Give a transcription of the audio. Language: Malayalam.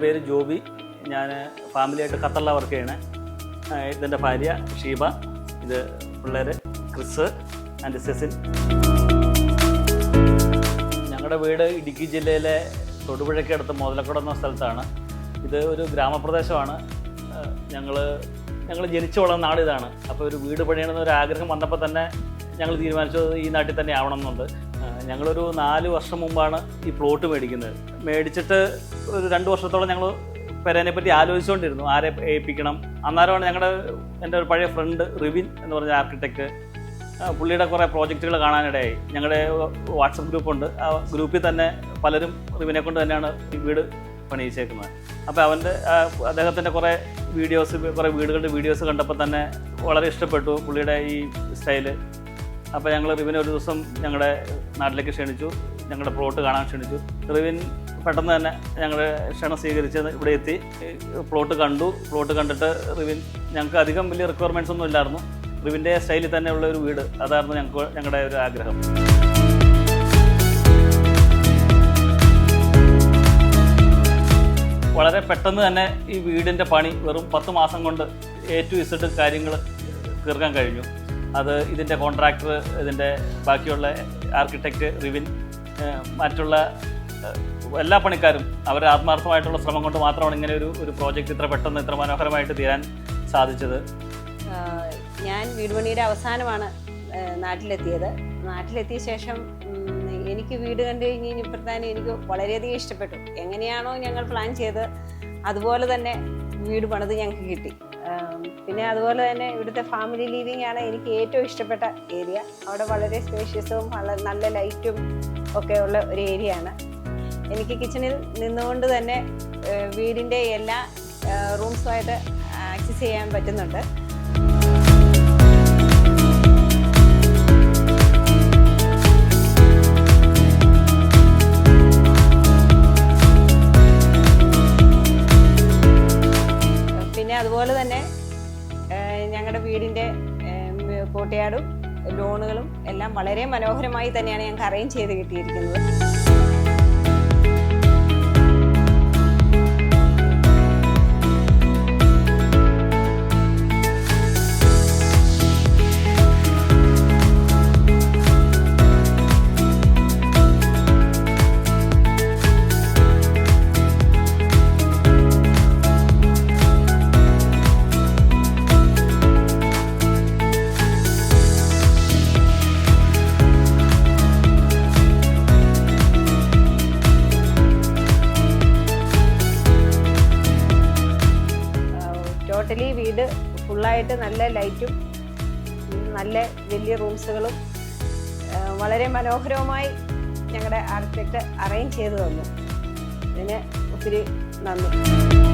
പേര് ജോബി. ഞാൻ ഫാമിലിയായിട്ട് ഖത്തറിലാണ് വർക്ക് ചെയ്യണേ. ഇതെൻ്റെ ഭാര്യ ഷീബ, ഇത് പിള്ളേർ ക്രിസ് ആൻഡ് സെസിൻ. ഞങ്ങളുടെ വീട് ഇടുക്കി ജില്ലയിലെ തൊടുപുഴയ്ക്കടുത്ത് മുതലക്കുട എന്ന സ്ഥലത്താണ്. ഇത് ഒരു ഗ്രാമപ്രദേശമാണ്. ഞങ്ങൾ ജനിച്ചു വളർന്ന നാട് ഇതാണ്. അപ്പോൾ ഒരു വീട് പണിയണമെന്നൊരു ആഗ്രഹം വന്നപ്പോൾ തന്നെ ഞങ്ങൾ തീരുമാനിച്ചത് ഈ നാട്ടിൽ തന്നെ ആവണം എന്നുണ്ട്. ഞങ്ങളൊരു 4 വർഷം മുമ്പാണ് ഈ പ്ലോട്ട് മേടിക്കുന്നത്. മേടിച്ചിട്ട് ഒരു 2 വർഷത്തോളം ഞങ്ങൾ പെരേനെ പറ്റി ആലോചിച്ചുകൊണ്ടിരുന്നു, ആരെ ഏൽപ്പിക്കണം. അന്നേരമാണ് എൻ്റെ ഒരു പഴയ ഫ്രണ്ട് റിവിൻ എന്ന് പറഞ്ഞ ആർക്കിടെക്റ്റ്, പുള്ളിയുടെ കുറേ പ്രോജക്റ്റുകൾ കാണാനിടയായി. ഞങ്ങളുടെ വാട്സപ്പ് ഗ്രൂപ്പുണ്ട്. ആ ഗ്രൂപ്പിൽ തന്നെ പലരും റിവിനെ കൊണ്ട് തന്നെയാണ് ഈ വീട് പണിയിച്ചേക്കുന്നത്. അപ്പോൾ അദ്ദേഹത്തിൻ്റെ കുറേ വീടുകളുടെ വീഡിയോസ് കണ്ടപ്പോൾ തന്നെ വളരെ ഇഷ്ടപ്പെട്ടു പുള്ളിയുടെ ഈ സ്റ്റൈല്. അപ്പോൾ ഞങ്ങൾ റിവിനെ ഒരു ദിവസം ഞങ്ങളുടെ നാട്ടിലേക്ക് ക്ഷണിച്ചു, ഞങ്ങളുടെ പ്ലോട്ട് കാണാൻ ക്ഷണിച്ചു. റിവിൻ പെട്ടെന്ന് തന്നെ ഞങ്ങളുടെ ക്ഷണം സ്വീകരിച്ച് ഇവിടെ എത്തി. പ്ലോട്ട് കണ്ടിട്ട് റിവിൻ, ഞങ്ങൾക്ക് അധികം വലിയ റിക്വയർമെൻറ്റ്സ് ഒന്നും ഇല്ലായിരുന്നു, റിവിൻ്റെ സ്റ്റൈലിൽ തന്നെയുള്ള ഒരു വീട്, അതായിരുന്നു ഞങ്ങളുടെ ഒരു ആഗ്രഹം. വളരെ പെട്ടെന്ന് തന്നെ ഈ വീടിൻ്റെ പണി വെറും 10 മാസം കൊണ്ട് A to Z കാര്യങ്ങൾ തീർക്കാൻ കഴിഞ്ഞു. അത് ഇതിൻ്റെ കോൺട്രാക്ടർ, ഇതിൻ്റെ ബാക്കിയുള്ള ആർക്കിടെക്റ്റ് റിവിൻ, മറ്റുള്ള എല്ലാ പണിക്കാരും അവരുടെ ആത്മാർത്ഥമായിട്ടുള്ള ശ്രമം കൊണ്ട് മാത്രമാണ് ഇങ്ങനെ ഒരു പ്രോജക്റ്റ് ഇത്ര പെട്ടെന്ന് ഇത്ര മനോഹരമായിട്ട് തീരാൻ സാധിച്ചത്. ഞാൻ വീട് പണിയുടെ അവസാനമാണ് നാട്ടിലെത്തിയത്. നാട്ടിലെത്തിയ ശേഷം എനിക്ക് വീട് കണ്ടു കഴിഞ്ഞപ്പോഴത്തേനും എനിക്ക് വളരെയധികം ഇഷ്ടപ്പെട്ടു. എങ്ങനെയാണോ ഞങ്ങൾ പ്ലാൻ ചെയ്ത് അതുപോലെ തന്നെ വീട് പണിത് ഞങ്ങൾക്ക് കിട്ടി. പിന്നെ അതുപോലെ തന്നെ ഇവിടുത്തെ ഫാമിലി ലിവിങ് ആണ് എനിക്ക് ഏറ്റവും ഇഷ്ടപ്പെട്ട ഏരിയ. അവിടെ വളരെ സ്പേഷ്യസും നല്ല ലൈറ്റും ഒക്കെ ഉള്ള ഒരു ഏരിയ ആണ്. എനിക്ക് കിച്ചണിൽ നിന്നുകൊണ്ട് തന്നെ വീടിൻ്റെ എല്ലാ റൂംസുമായിട്ട് ആക്സസ് ചെയ്യാൻ പറ്റുന്നുണ്ട്. പിന്നെ അതുപോലെ തന്നെ ഞങ്ങളുടെ വീടിൻ്റെ കോട്ടയാടും ലോണുകളും എല്ലാം വളരെ മനോഹരമായി തന്നെയാണ് ഞങ്ങൾക്ക് അറേഞ്ച് ചെയ്ത് കിട്ടിയിരിക്കുന്നത്. ടോട്ടലി വീട് ഫുള്ളായിട്ട് നല്ല ലൈറ്റും നല്ല വലിയ റൂംസുകളും വളരെ മനോഹരവുമായി ഞങ്ങളുടെ ആർക്കിടെക്റ്റ് അറേഞ്ച് ചെയ്തു തന്നു. ഇതിന് ഒത്തിരി നന്ദി.